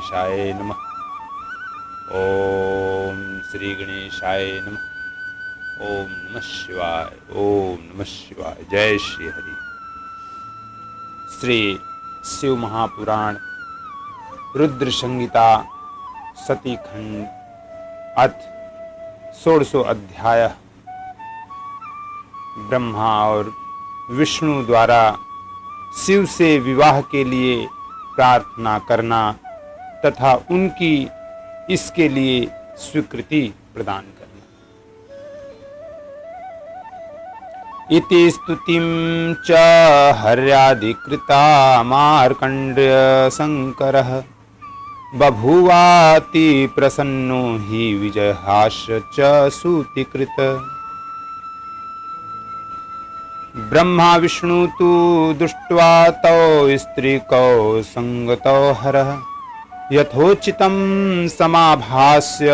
गणेशाय नमः। ओम श्री गणेशाय नमः। ओम नमः शिवाय। ओम नमः शिवाय। जय श्री हरि। श्री शिव महापुराण रुद्र संहिता सती खंड अथ 16 अध्याय। ब्रह्मा और विष्णु द्वारा शिव से विवाह के लिए प्रार्थना करना तथा उनकी इसके लिए स्वीकृति प्रदान करना। इति स्तुतिं च हर्याधिकृता मार्कण्डेय शंकरः बभूवाति प्रसन्नो हि विजहास च सूतिकृत। ब्रह्मा विष्णु तु दृष्ट्वा तौ स्त्रीकौ संगतौ हरः यथोचितं समाभास्य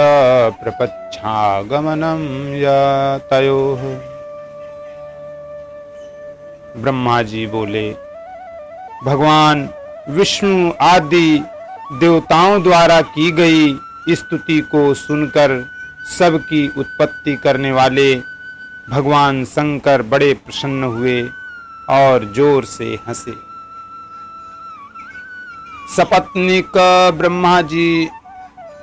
प्रपच्छागमनं यतयोः। ब्रह्मा जी बोले, भगवान विष्णु आदि देवताओं द्वारा की गई स्तुति को सुनकर सबकी उत्पत्ति करने वाले भगवान शंकर बड़े प्रसन्न हुए और जोर से हंसे। सपत्नीक ब्रह्मा जी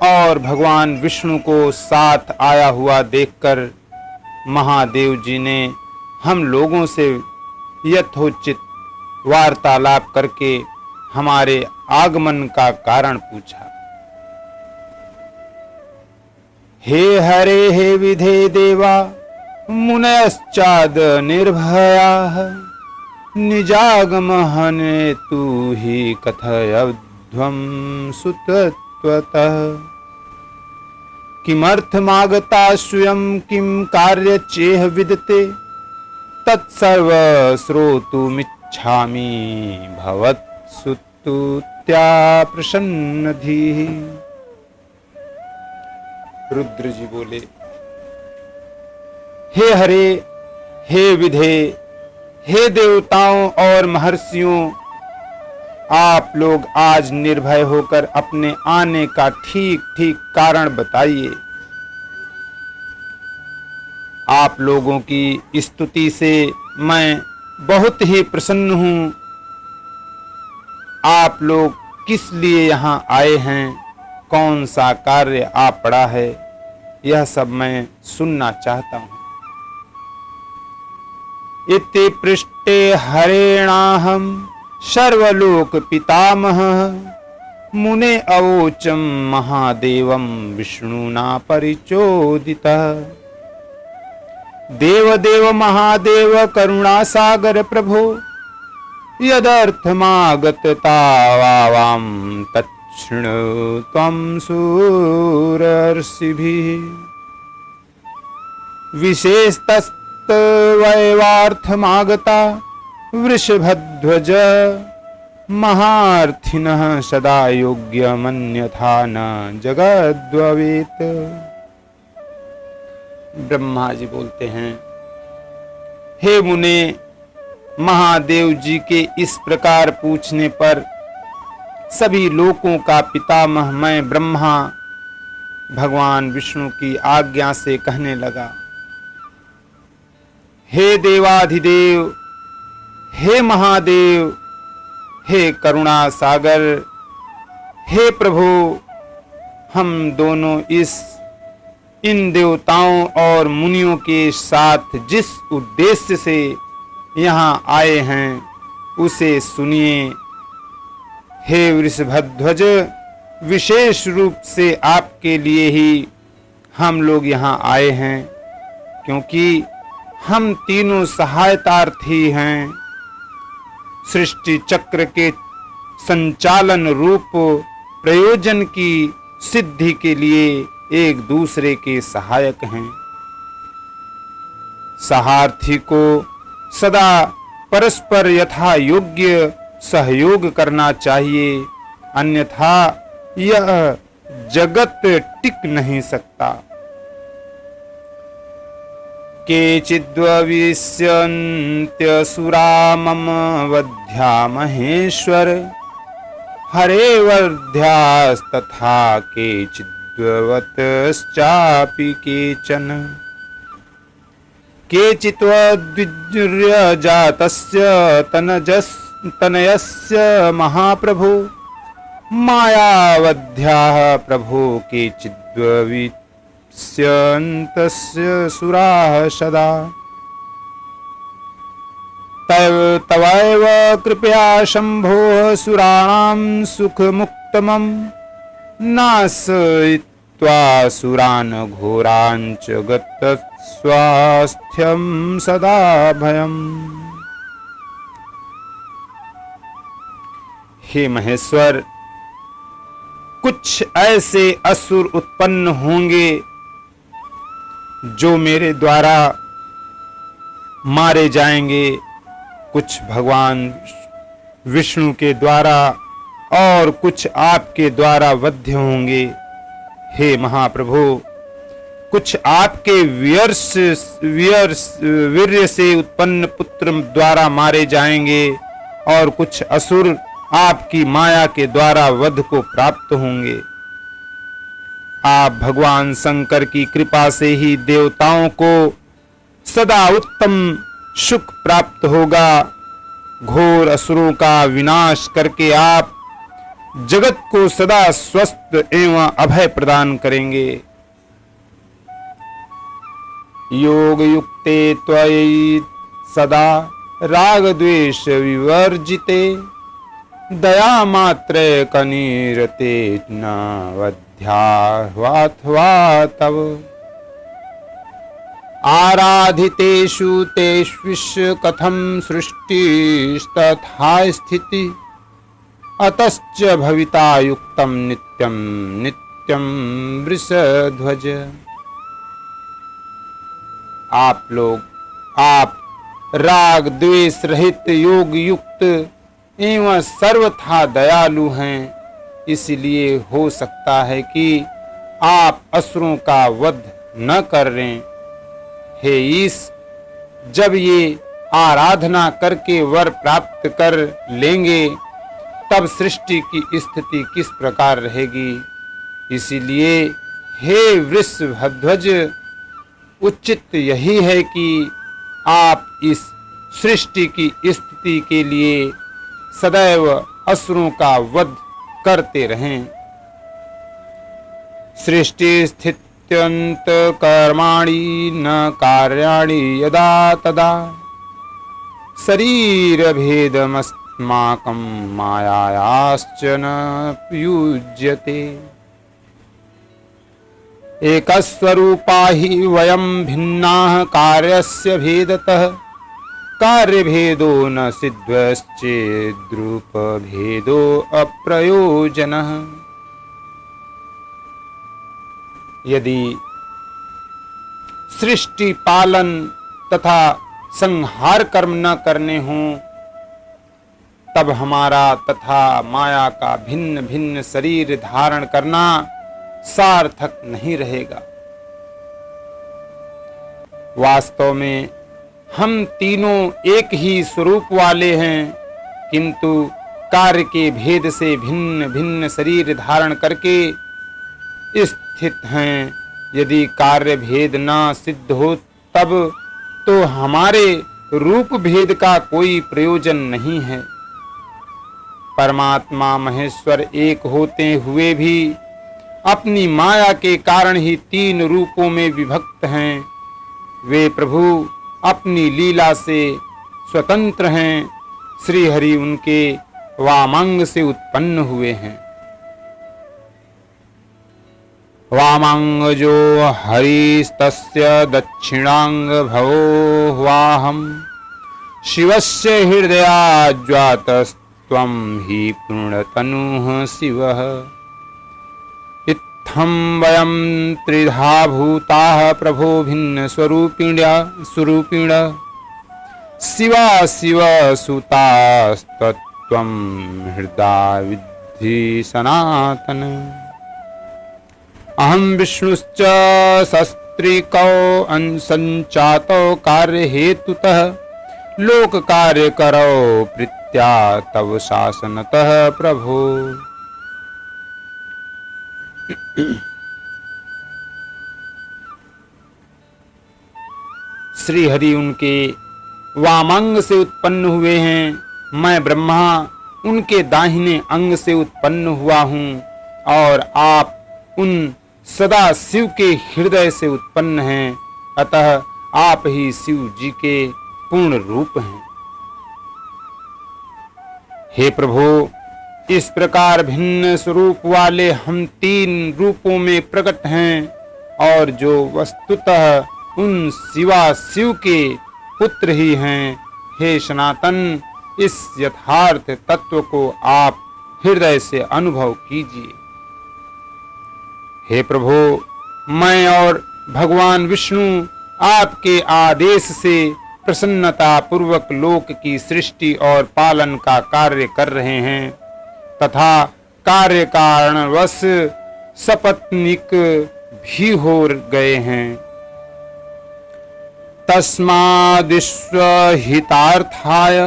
और भगवान विष्णु को साथ आया हुआ देखकर महादेव जी ने हम लोगों से यथोचित वार्तालाप करके हमारे आगमन का कारण पूछा। हे हरे हे विधे देवा मुनयश्चाद निर्भयाः निजागमहने तु हि कथयध्वं सुतत्वतः। किमर्थमागता स्वयं किं कार्यचेह विदते तत्सर्व श्रोतुमिच्छामि भवत्सुतुत्या प्रसन्नधिः। रुद्र जी बोले, हे हरे हे विधे हे देवताओं और महर्षियों, आप लोग आज निर्भय होकर अपने आने का ठीक ठीक कारण बताइए। आप लोगों की स्तुति से मैं बहुत ही प्रसन्न हूं। आप लोग किस लिए यहाँ आए हैं, कौन सा कार्य आ पड़ा है, यह सब मैं सुनना चाहता हूं। इति पृष्टे हरेणाहं सर्वलोक पितामहः मुने अवोचं महादेवं विष्णुना परिचोदितः। देवदेव महादेव करुणासागर प्रभो यदर्थमागत तावां तच्छृणु त्वं सूरर्षिभिः। विशेषतः वैवार्थमागता वृषभध्वज महार्थिनः सदा योग्यमन्यथा न जगद्भवेत्। ब्रह्मा जी बोलते हैं, हे मुने, महादेव जी के इस प्रकार पूछने पर सभी लोकों का पितामह मैं ब्रह्मा भगवान विष्णु की आज्ञा से कहने लगा, हे देवाधिदेव हे महादेव हे करुणा सागर हे प्रभु, हम दोनों इन देवताओं और मुनियों के साथ जिस उद्देश्य से यहाँ आए हैं उसे सुनिए। हे वृषभध्वज, विशेष रूप से आपके लिए ही हम लोग यहाँ आए हैं, क्योंकि हम तीनों सहायतार्थी हैं। सृष्टि चक्र के संचालन रूप प्रयोजन की सिद्धि के लिए एक दूसरे के सहायक हैं। सहार्थी को सदा परस्पर यथा योग्य सहयोग करना चाहिए, अन्यथा यह जगत टिक नहीं सकता। केचिद्वविष्यन्त्यसुरा मम वध्या महेश्वर हरेवर्ध्यास्तथा केचिद्वतश्चापि केचन केचित्वद्विर्यजातस्य तनयस्य महाप्रभो मायावध्याः प्रभो केचिद्विप्स्यन्तस्य सुराः सदा तवैव कृपया शंभो सुराणां सुखमुक्तमं नाशयित्वा सुरान् घोराञ्च गतस्वास्थ्यं सदा भयम्। हे महेश्वर, कुछ ऐसे असुर उत्पन्न होंगे जो मेरे द्वारा मारे जाएंगे, कुछ भगवान विष्णु के द्वारा और कुछ आपके द्वारा वध्य होंगे। हे महाप्रभु, कुछ आपके वीर्य से उत्पन्न पुत्र द्वारा मारे जाएंगे और कुछ असुर आपकी माया के द्वारा वध को प्राप्त होंगे। आप भगवान शंकर की कृपा से ही देवताओं को सदा उत्तम सुख प्राप्त होगा। घोर असुरों का विनाश करके आप जगत को सदा स्वस्थ एवं अभय प्रदान करेंगे। योग युक्ते त्वयि सदा राग द्वेष विवर्जिते दया मात्रे कनीरते न वध्याह्वाथवा तव आराधितेषु तेष्विश्व कथं सृष्टिस्तथा स्थिति अतश्च भविता युक्तं नित्यं नित्यं वृषध्वज। आप राग द्वेष रहित योग युक्त एवं सर्वथा दयालु हैं, इसलिए हो सकता है कि आप असुरों का वध न कर रहे। हे ईश, जब ये आराधना करके वर प्राप्त कर लेंगे तब सृष्टि की स्थिति किस प्रकार रहेगी। इसीलिए हे वृषभध्वज, उचित यही है कि आप इस सृष्टि की स्थिति के लिए सदैव असुरों का वध करते रहें। सृष्टि स्थित्यंत कर्माणि न कार्याणि यदा तदा शरीर भेदमस्माकं मायायाश्च न युज्यते। एकस्वरूपा हि वयं भिन्नाः कार्यस्य भेदतः कार्यभेदो न सिद्ध्यश्चेद्रूपभेदो अप्रयोजनः। यदि सृष्टि पालन तथा संहार कर्म न करने हों तब हमारा तथा माया का भिन्न भिन्न शरीर धारण करना सार्थक नहीं रहेगा। वास्तव में हम तीनों एक ही स्वरूप वाले हैं, किंतु कार्य के भेद से भिन्न भिन्न शरीर धारण करके स्थित हैं। यदि कार्य भेद न सिद्ध हो तब तो हमारे रूप भेद का कोई प्रयोजन नहीं है। परमात्मा महेश्वर एक होते हुए भी अपनी माया के कारण ही तीन रूपों में विभक्त हैं। वे प्रभु अपनी लीला से स्वतंत्र हैं। श्री हरि उनके वामांग से उत्पन्न हुए हैं। वामांगजो हरिस्तस्य दक्षिणांग भवो वाहम शिवस्य हृदयाज्वातस्त्वं हि पूर्णतनुः शिवः। इत्थं वयं त्रिधा भूताः प्रभो भिन्न स्वरूपिण शिवा शिव सुतास्तत्त्वं हृदय विद्धि सनातन। अहं विष्णुश्च शस्त्रिकौ संचातौ कार्य हेतुतः लोक कार्य करौ भक्त्या तव शासनतः प्रभो। श्री हरि उनके वामांग से उत्पन्न हुए हैं, मैं ब्रह्मा उनके दाहिने अंग से उत्पन्न हुआ हूँ और आप उन सदा शिव के हृदय से उत्पन्न हैं, अतः आप ही शिव जी के पूर्ण रूप हैं। हे प्रभु, इस प्रकार भिन्न स्वरूप वाले हम 3 रूपों में प्रकट हैं और जो वस्तुतः उन शिवा शिव के पुत्र ही हैं। हे सनातन, इस यथार्थ तत्व को आप हृदय से अनुभव कीजिए। हे प्रभु, मैं और भगवान विष्णु आपके आदेश से प्रसन्नता पूर्वक लोक की सृष्टि और पालन का कार्य कर रहे हैं तथा कार्य कारणवश सपत्नीक भी हो गए हैं। तस्माद्विश्व हितार्थाय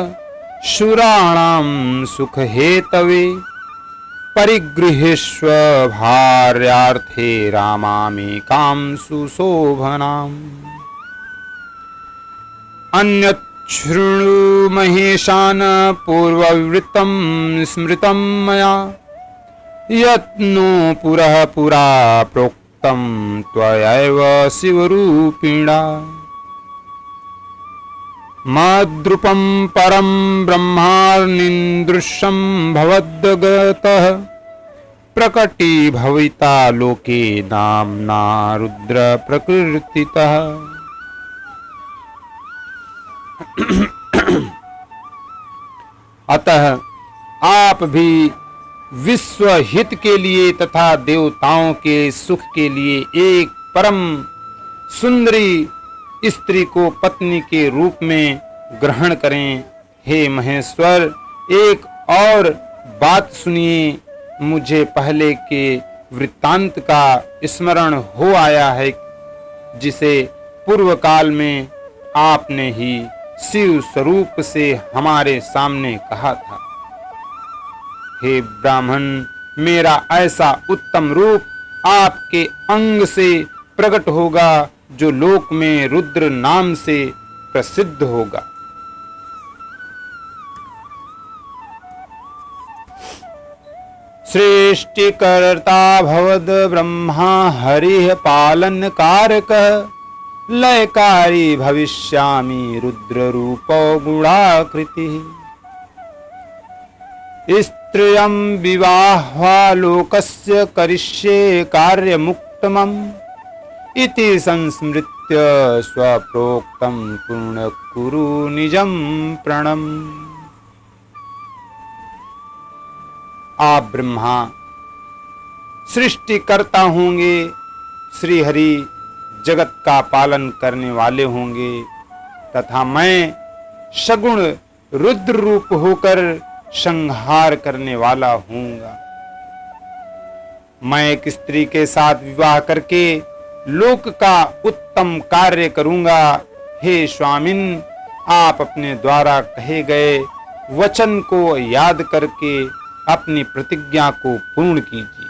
शूराणां सुख हेतवे परिगृहेष्व भार्यार्थे रामामेकां सुशोभनाम्। अन्यच्छृणु महेशान पूर्ववृत्तं स्मृतं मया यत्नो पुरः पुरा प्रोक्तं त्वयैव शिवरूपिणा। मद्रूपं परं ब्रह्मार्निदृश्यं भवद्गतः प्रकटीभविता लोके नाम्ना रुद्र प्रकृतितः। अतः आप भी विश्व हित के लिए तथा देवताओं के सुख के लिए एक परम सुंदरी स्त्री को पत्नी के रूप में ग्रहण करें। हे महेश्वर, एक और बात सुनिए। मुझे पहले के वृत्तांत का स्मरण हो आया है जिसे पूर्व काल में आपने ही शिव स्वरूप से हमारे सामने कहा था। हे ब्राह्मण, मेरा ऐसा उत्तम रूप आपके अंग से प्रकट होगा जो लोक में रुद्र नाम से प्रसिद्ध होगा। सृष्टिकर्ता भवद ब्रह्मा हरिः पालन कारकः लयकारी भविष्यामि रुद्र रूपो गुणाकृतिः। स्त्रियं विवाह्वा लोकस्य करिष्ये कार्यमुक्तमम् इति संस्मृत्य स्वप्रोक्तं पूर्ण कुरु निजं प्रणम्। आप ब्रह्मा सृष्टिकर्ता होंगे, श्री हरि जगत का पालन करने वाले होंगे तथा मैं सगुण रुद्र रूप होकर संहार करने वाला हूँगा। मैं एक स्त्री के साथ विवाह करके लोक का उत्तम कार्य करूँगा। हे स्वामिन, आप अपने द्वारा कहे गए वचन को याद करके अपनी प्रतिज्ञा को पूर्ण कीजिए।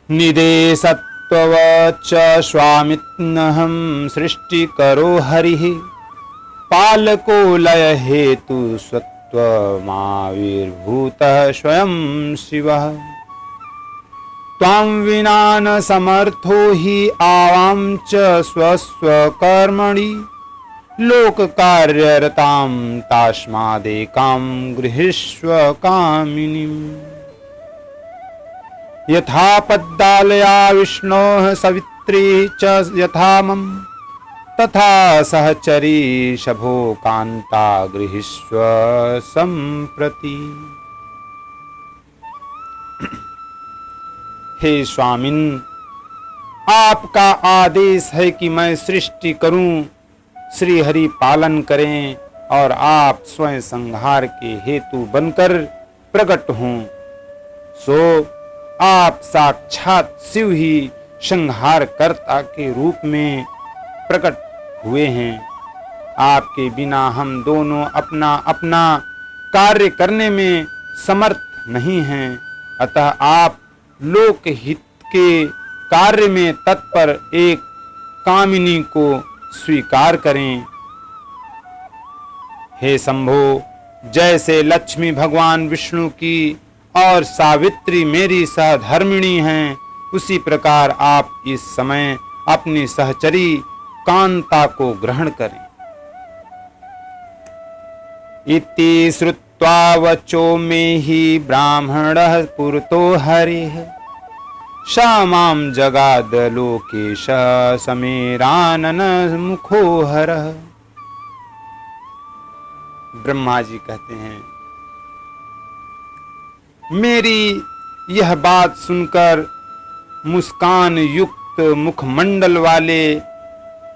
निदेशत्वच स्वामित्नहं सृष्टिकरो हरिः पालको लय हेतु सत्त्वमाविर्भूतः स्वयं शिवः। त्वां विना न समर्थो हि आवां च स्वस्वकर्मणि लोक कार्यरतां तास्मादेकां गृहीष्व कामिनीम्। यथा पद्दालया विष्णोः सवित्री च यथा मम तथा सहचरी शभो कांता गृहीष्व संप्रति। हे स्वामिन, आपका आदेश है कि मैं सृष्टि करूं, श्री हरि पालन करें और आप स्वयं संहार के हेतु बनकर प्रकट हों। सो आप साक्षात शिव ही संहार कर्ता के रूप में प्रकट हुए हैं। आपके बिना हम दोनों अपना अपना कार्य करने में समर्थ नहीं हैं। अतः आप लोकहित के कार्य में तत्पर एक कामिनी को स्वीकार करें। हे शंभो, जैसे लक्ष्मी भगवान विष्णु की और सावित्री मेरी सहधर्मिणी हैं, उसी प्रकार आप इस समय अपनी सहचरी कांता को ग्रहण करें। इति श्रुत्वा वचो में ही ब्राह्मणः पुरतो हरिः स मां जगाद लोकेश समेरानन मुखो हरः। ब्रह्मा जी कहते हैं, मेरी यह बात सुनकर मुस्कान युक्त मुखमंडल वाले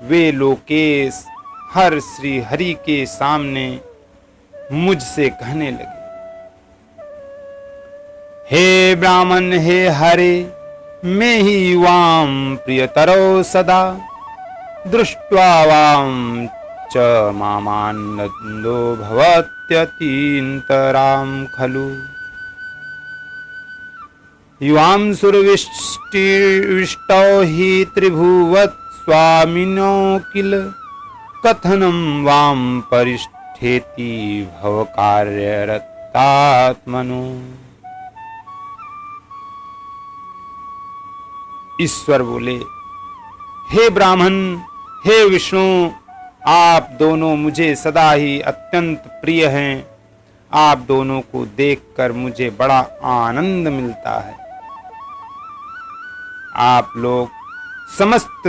वे लोकेश हर श्री हरि के सामने मुझसे कहने लगे, हे ब्राह्मण, हे हरे, मैं ही युवाम प्रियतरो सदा दृष्ट्वा वाम च मामानंदो भवत्यतीन्तराम खलु। युवां सुरविष्टौ हि त्रिभुवत् स्वामिनो किल कथनं वाम परिष्ठेति भवकार्यरतात्मनो। ईश्वर बोले, हे ब्राह्मण, हे विष्णु, आप दोनों मुझे सदा ही अत्यंत प्रिय हैं। आप दोनों को देखकर मुझे बड़ा आनंद मिलता है। आप लोग समस्त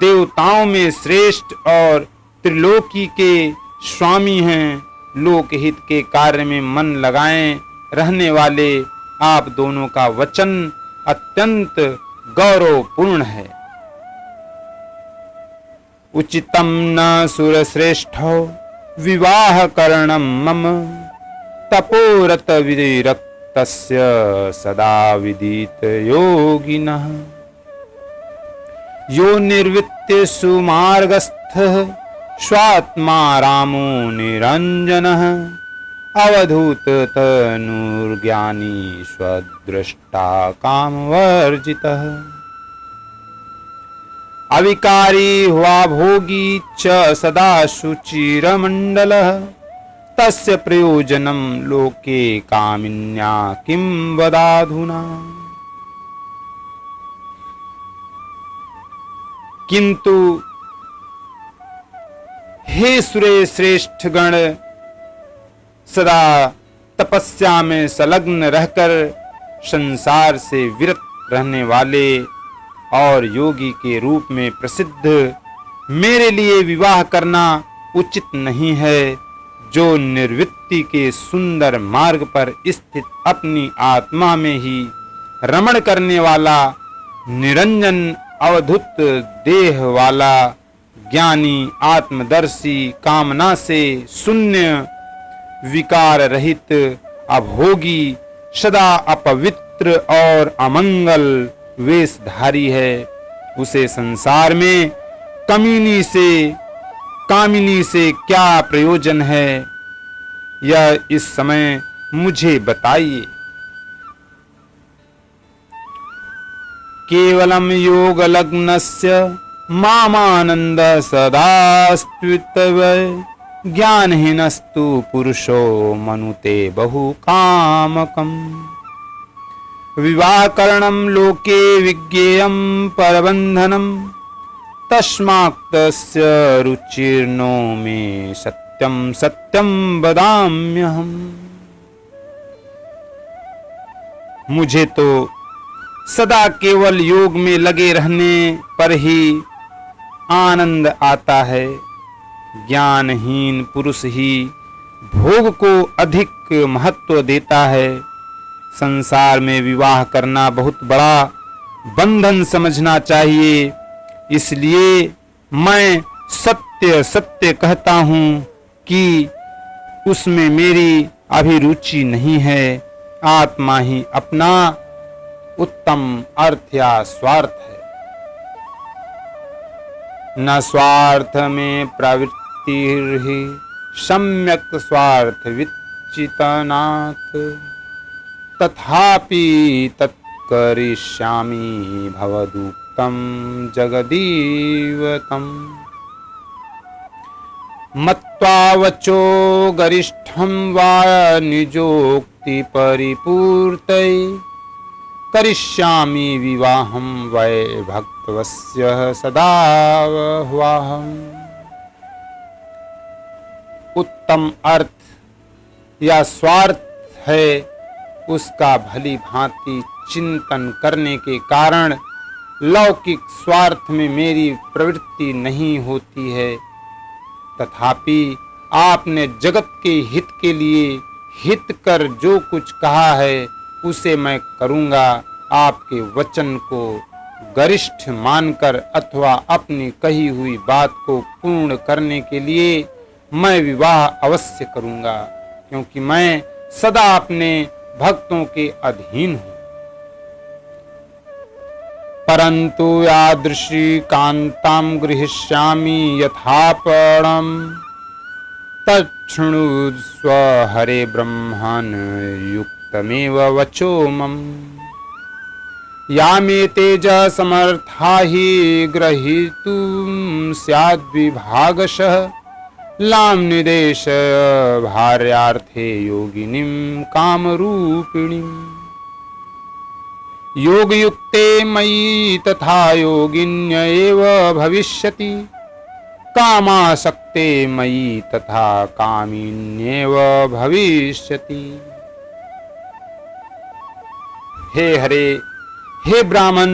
देवताओं में श्रेष्ठ और त्रिलोकी के स्वामी हैं। लोकहित के कार्य में मन लगाए रहने वाले आप दोनों का वचन अत्यंत गौरवपूर्ण है। उचितम न सुरश्रेष्ठो विवाह करणम मम तपोरत विरक्तस्य सदा विदित योगिनः। यो निर्वित्य सुमार्गस्थः स्वात्मा रामो निरंजनः अवधूत तनुर्ज्ञानी स्वद्रष्टा कामवर्जितः। अविकारी हुआ भोगी च सदा शुचिरमंडलः तस्य प्रयोजनम लोके कामिन्या किं वदाधुना। किंतु हे सुरे श्रेष्ठ गण, सदा तपस्या में संलग्न रहकर संसार से विरत रहने वाले और योगी के रूप में प्रसिद्ध मेरे लिए विवाह करना उचित नहीं है। जो निर्वृत्ति के सुंदर मार्ग पर स्थित अपनी आत्मा में ही रमण करने वाला, निरंजन अवधुत देह वाला, ज्ञानी आत्मदर्शी, कामना से शून्य, विकार रहित, अभोगी, सदा अपवित्र और अमंगल वेशधारी है, उसे संसार में कामिनी से क्या प्रयोजन है, यह इस समय मुझे बताइए। केवलम योग लग्नस्य मामानंद सदास्त्वितवै ज्ञानहीनस्तु पुरुषो मनुते बहुकामकम्। विवाह करणं लोके विज्ञेयं परबंधनम् तस्मात्तस्य रुचिर्नो मे सत्यं सत्यं वदाम्यहम्। मुझे तो सदा केवल योग में लगे रहने पर ही आनंद आता है। ज्ञानहीन पुरुष ही भोग को अधिक महत्व देता है। संसार में विवाह करना बहुत बड़ा बंधन समझना चाहिए। इसलिए मैं सत्य सत्य कहता हूँ कि उसमें मेरी अभिरुचि नहीं है। आत्मा ही अपना उत्तम अर्थ या स्वार्थ है। न स्वार्थ में प्रवृत्त युक्तिर्हि सम्यक् स्वार्थ विच्चितनात् तथापि तत्करिष्यामि भवदुक्तं जगदीवतम् मत्वा वचो गरिष्ठं वा निजोक्ति परिपूर्तये करिष्यामि विवाहं वै भक्तवस्य सदाह्वाहम्। उत्तम अर्थ या स्वार्थ है उसका भली भांति चिंतन करने के कारण लौकिक स्वार्थ में मेरी प्रवृत्ति नहीं होती है। तथापि आपने जगत के हित के लिए हित कर जो कुछ कहा है उसे मैं करूँगा। आपके वचन को गरिष्ठ मानकर अथवा अपनी कही हुई बात को पूर्ण करने के लिए मैं विवाह अवश्य करूँगा, क्योंकि मैं सदा अपने भक्तों के अधीन हूँ। परंतु यादृशी कांतां गृहीष्यामि यथापणं तच्छृणुस्व हरे ब्रह्मन् युक्तमेव वचो मम। या मे तेजसमर्था हि ग्रहीतुं स्याद्विभागशः लां निदेश भार्यार्थे योगिनीं कामरूपिणीम्। योगयुक्ते मयि तथा योगिन्य एव भविष्यति कामासक्ते मयि तथा कामिन्येव भविष्यति। हे हरे, हे ब्राह्मण,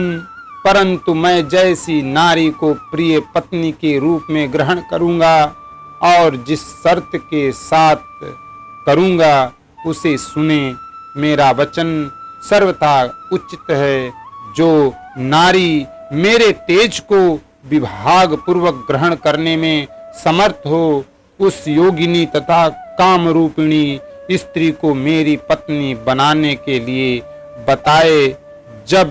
परंतु मैं जैसी नारी को प्रिय पत्नी के रूप में ग्रहण करूंगा और जिस शर्त के साथ करूंगा उसे सुने। मेरा वचन सर्वथा उचित है। जो नारी मेरे तेज को विभाग पूर्वक ग्रहण करने में समर्थ हो उस योगिनी तथा कामरूपिणी स्त्री को मेरी पत्नी बनाने के लिए बताए। जब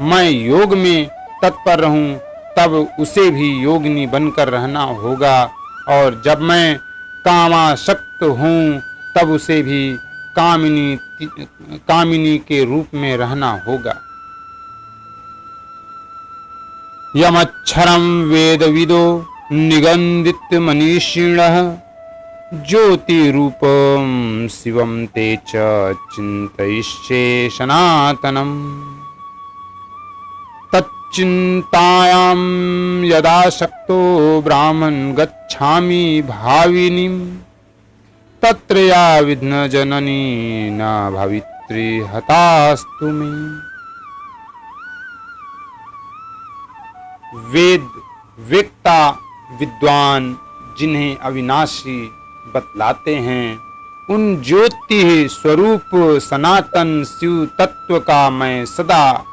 मैं योग में तत्पर रहूं तब उसे भी योगिनी बनकर रहना होगा, और जब मैं कामासक्त हूं तब उसे भी कामिनी के रूप में रहना होगा। यमक्षरं वेदविदो निगन्दित मनीषिणः ज्योतिरूपं शिवं ते च चिन्तयिष्ये सनातनम्। तच्चिन्तायां यदा शक्तो ब्राह्मण गच्छामि भाविनीं तत्र या विघ्नजननी न भवित्री हतास्तु मे। वेद वेत्ता विद्वान जिन्हें अविनाशी बतलाते हैं उन ज्योति स्वरूप सनातन शिव तत्व का मैं सदा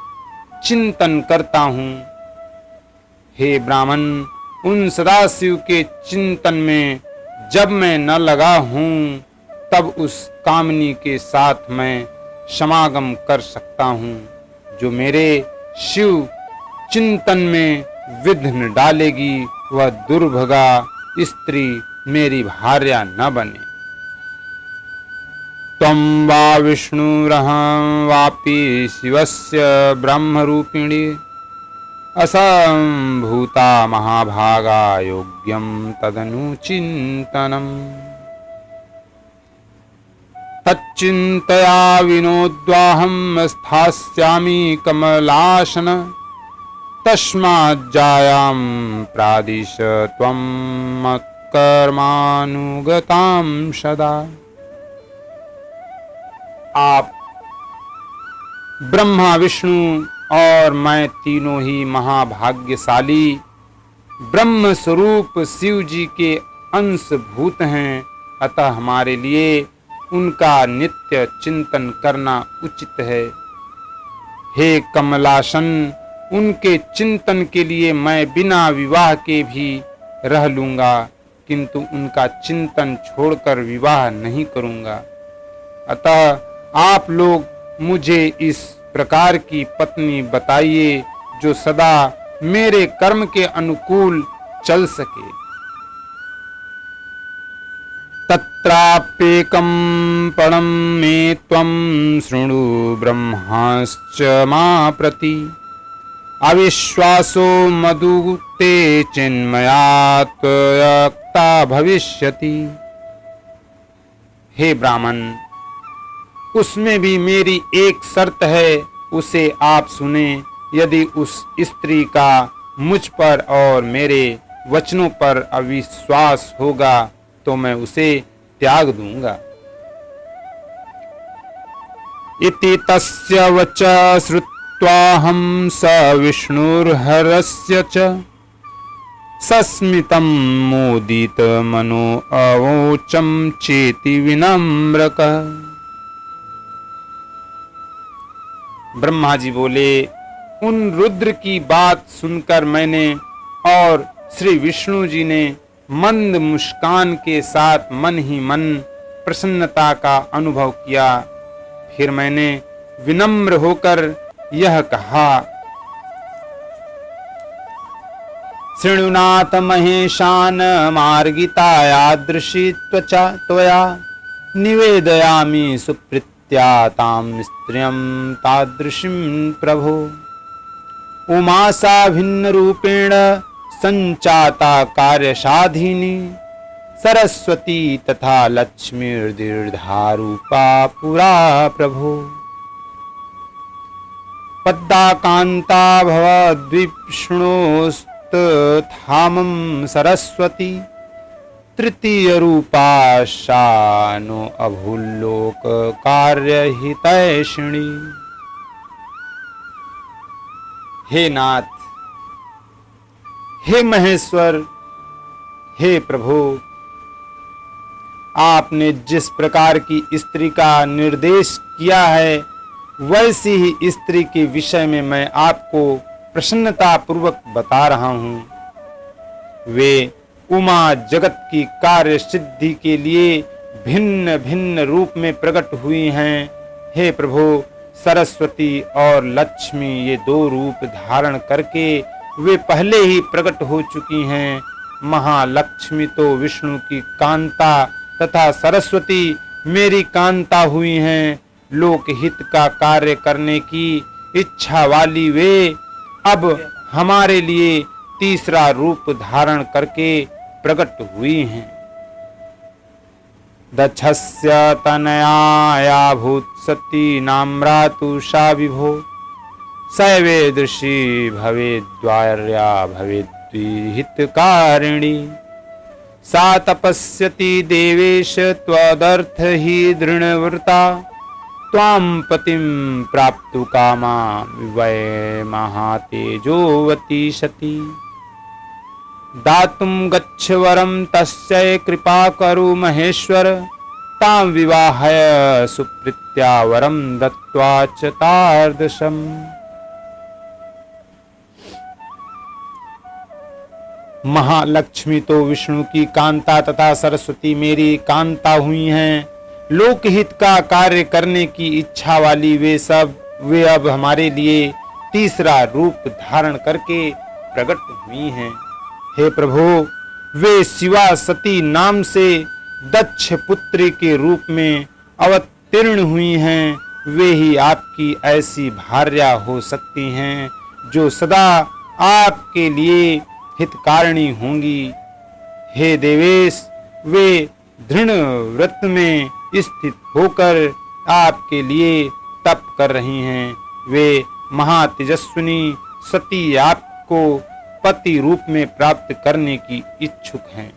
चिंतन करता हूँ। हे ब्राह्मण, उन सदाशिव के चिंतन में जब मैं न लगा हूँ तब उस कामनी के साथ मैं समागम कर सकता हूँ। जो मेरे शिव चिंतन में विघ्न डालेगी वह दुर्भगा स्त्री मेरी भार्या न बने। त्वं वा विष्णुरहं वापि शिवस्य ब्रह्मरूपिणी असंभूता महाभागा योग्यं तदनुचिन्तनम्। तच्चिन्तया विनोद्वाहं स्थास्यामि कमलासन तस्माज्जायां प्रादिश त्वं मत्कर्मानुगतां सदा। आप ब्रह्मा विष्णु और मैं तीनों ही महाभाग्यशाली ब्रह्म स्वरूप शिव जी के अंश भूत हैं, अतः हमारे लिए उनका नित्य चिंतन करना उचित है। हे कमलासन, उनके चिंतन के लिए मैं बिना विवाह के भी रह लूंगा, किंतु उनका चिंतन छोड़कर विवाह नहीं करूंगा। अतः आप लोग मुझे इस प्रकार की पत्नी बताइए जो सदा मेरे कर्म के अनुकूल चल सके। तत्राप्येकं पदं मे त्वं शृणु ब्रह्माश्च मा प्रति अविश्वासो मधुते चिन्मया त्वक्ता भविष्यति। हे ब्राह्मण, उसमें भी मेरी एक शर्त है, उसे आप सुने। यदि उस स्त्री का मुझ पर और मेरे वचनों पर अविश्वास होगा तो मैं उसे त्याग दूंगा। इति तस्य वच श्रुत्वाहं स विष्णुर्हरस्य च सस्मितं मोदित मनो अवोचम चेति विनम्रकः। ब्रह्मा जी बोले, उन रुद्र की बात सुनकर मैंने और श्री विष्णु जी ने मंद मुस्कान के साथ मन ही मन प्रसन्नता का अनुभव किया। फिर मैंने विनम्र होकर यह कहा, शृणुनाथ महेशान मार्गितायादृशी त्वचा त्वया निवेदयामि सुप्रीत्या तां स्त्रियं तादृशीं प्रभो। उमा सा भिन्न रूपेण संचाता कार्यसाधिनी सरस्वती तथा लक्ष्मीर्दीर्घारूपा पुरा प्रभो। पद्माकान्ता भवद्विष्णोस्तथामं सरस्वती तृतीय रूपा शानो अभूलोक कार्यहितैषिणी। हे नाथ, हे महेश्वर, हे प्रभु, आपने जिस प्रकार की स्त्री का निर्देश किया है वैसी ही स्त्री के विषय में मैं आपको प्रसन्नता पूर्वक बता रहा हूँ। वे उमा जगत की कार्य सिद्धि के लिए भिन्न भिन्न रूप में प्रकट हुई हैं। हे प्रभु, सरस्वती और लक्ष्मी ये दो रूप धारण करके वे पहले ही प्रकट हो चुकी हैं। महालक्ष्मी तो विष्णु की कांता तथा सरस्वती मेरी कांता हुई हैं। लोकहित का कार्य करने की इच्छा वाली वे अब हमारे लिए तीसरा रूप धारण करके प्रकट हुई हैं। दक्षस्य तनयाया भूत सती नाम्रातु सा विभो सैवेदृशी भवेद्वार्या भवेद्विहितकारिणी। सा तपस्यति देवेश त्वदर्थ हि दृढव्रता त्वां पतिं प्राप्तु कामा वै महातेजोवती सती। दातुं गच्छ वरं तस्यै कृपा करु महेश्वर तां विवाहय सुप्रीत्या वरं दत्त्वा च तार्दशम्। महालक्ष्मी तो विष्णु की कांता तथा सरस्वती मेरी कांता हुई हैं। लोकहित का कार्य करने की इच्छा वाली वे अब हमारे लिए तीसरा रूप धारण करके प्रकट हुई हैं। हे प्रभु, वे शिवा सती नाम से दक्ष पुत्री के रूप में अवतीर्ण हुई हैं। वे ही आपकी ऐसी भार्या हो सकती हैं जो सदा आपके लिए हितकारिणी होंगी। हे देवेश, वे दृढ़ व्रत में स्थित होकर आपके लिए तप कर रही हैं। वे महातेजस्विनी सती आपको पति रूप में प्राप्त करने की इच्छुक हैं।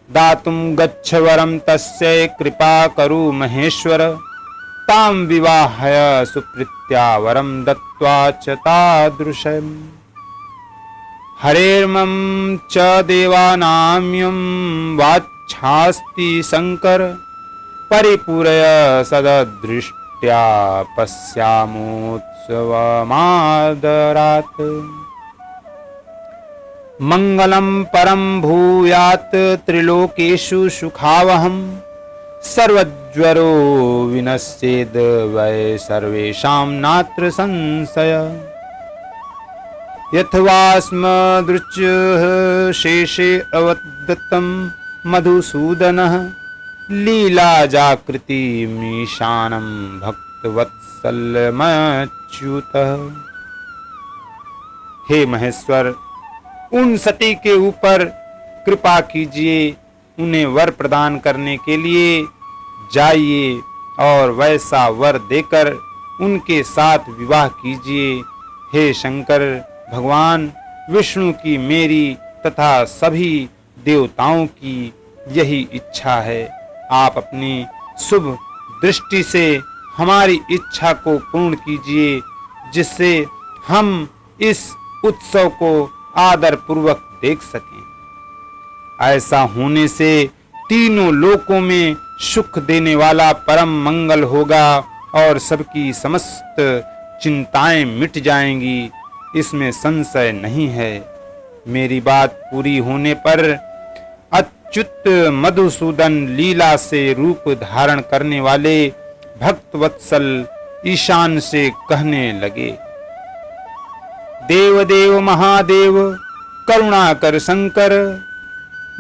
दातुं गच्छ वरं तस्यै कृपा करु महेश्वर तां विवाहय सुप्रीत्या वरं दत्त्वा च तादृशम्। हरेर्मं च देवानाम्यं वाच्छास्ति शंकर परिपूरय सददृष्ट्या पश्यामोत्सवमादरात्। मंगलम परम भूयात् त्रिलोकेषु सुखावहम् सर्वज्वरो विनश्येद वै सर्वेषां नात्र संशय। यथवा स्म दृच्युः शेषे अवदत्तं मधुसूदनः लीला जाकृति मीशानं भक्तवत्सलमच्युतः। हे महेश्वर, उन सती के ऊपर कृपा कीजिए, उन्हें वर प्रदान करने के लिए जाइए और वैसा वर देकर उनके साथ विवाह कीजिए। हे शंकर भगवान विष्णु की मेरी तथा सभी देवताओं की यही इच्छा है। आप अपनी शुभ दृष्टि से हमारी इच्छा को पूर्ण कीजिए, जिससे हम इस उत्सव को आदर पूर्वक देख सकें। ऐसा होने से तीनों लोकों में सुख देने वाला परम मंगल होगा और सबकी समस्त चिंताएं मिट जाएंगी, इसमें संशय नहीं है। मेरी बात पूरी होने पर अच्युत मधुसूदन लीला से रूप धारण करने वाले भक्तवत्सल ईशान से कहने लगे, देवदेव महादेव करुणाकर शंकर,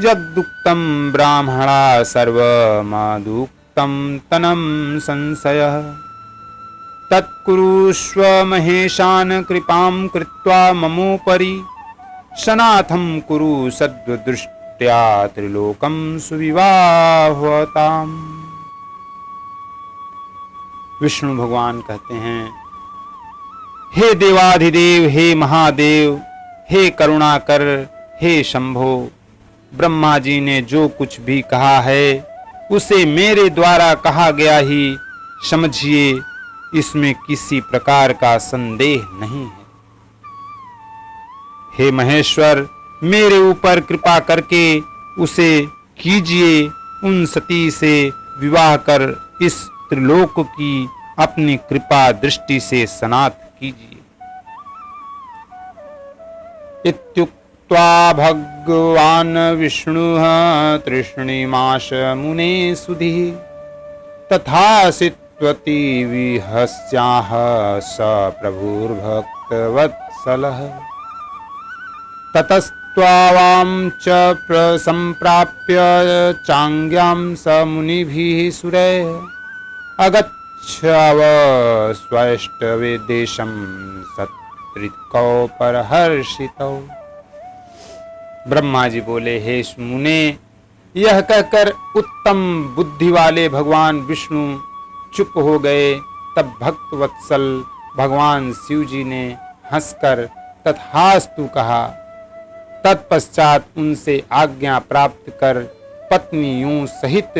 यद्दुक्तं ब्राह्मणा सर्वमादुक्तं तनं संशयः, तत्कुरुष्व महेशान कृपां कृत्वा ममोपरि, सनाथं कुरु सद्वदृष्ट्या त्रिलोकं सुविवाहताम्। विष्णु भगवान कहते हैं, हे देवाधिदेव, हे महादेव, हे करुणाकर, हे शंभो, ब्रह्मा जी ने जो कुछ भी कहा है उसे मेरे द्वारा कहा गया ही समझिए, इसमें किसी प्रकार का संदेह नहीं है। हे महेश्वर, मेरे ऊपर कृपा करके उसे कीजिए, उन सती से विवाह कर इस त्रिलोक की अपनी कृपा दृष्टि से सनाथ कीजिए। इत्युक्त्वा भगवान् विष्णुः तृष्णीमाश मुने सुधिः, तथासित्वति विहस्याः स प्रभुर्भक्तवत्सलः। ततस्त्वां च संप्राप्य चाङ्ग्यां स मुनिभिः सुरैः, अगच्छव स्वैष्टवे देशं सत्रिकौ परहर्षितौ। ब्रह्मा जी बोले, हे मुने, यह कहकर उत्तम बुद्धि वाले भगवान विष्णु चुप हो गए। तब भक्त वत्सल भगवान शिव जी ने हंसकर तथास्तु कहा। तत्पश्चात उनसे आज्ञा प्राप्त कर पत्नियों सहित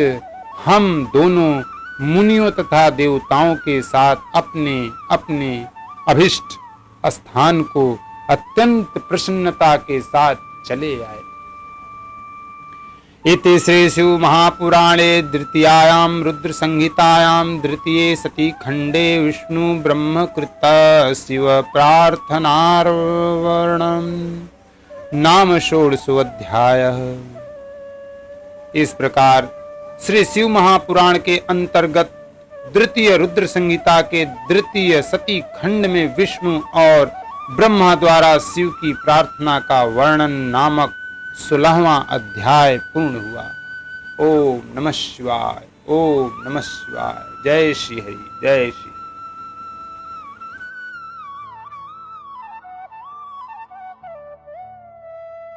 हम दोनों मुनियों तथा देवताओं के साथ अपने अपने अभिष्ट स्थान को अत्यंत प्रसन्नता के साथ चले आए। इति श्री शिव महापुराणे द्वितीयायां रुद्र संहितायां द्वितीये सती खंडे विष्णु ब्रह्म कृत शिव प्रार्थनार्वणम् नाम षोडशोऽध्यायः। इस प्रकार श्री शिव महापुराण के अंतर्गत द्वितीय रुद्र संहिता के द्वितीय सती खंड में विष्णु और ब्रह्मा द्वारा शिव की प्रार्थना का वर्णन नामक 16वां अध्याय पूर्ण हुआ। ओम नमः शिवाय, ओम नमः शिवाय। जय श्री हरि, जय श्री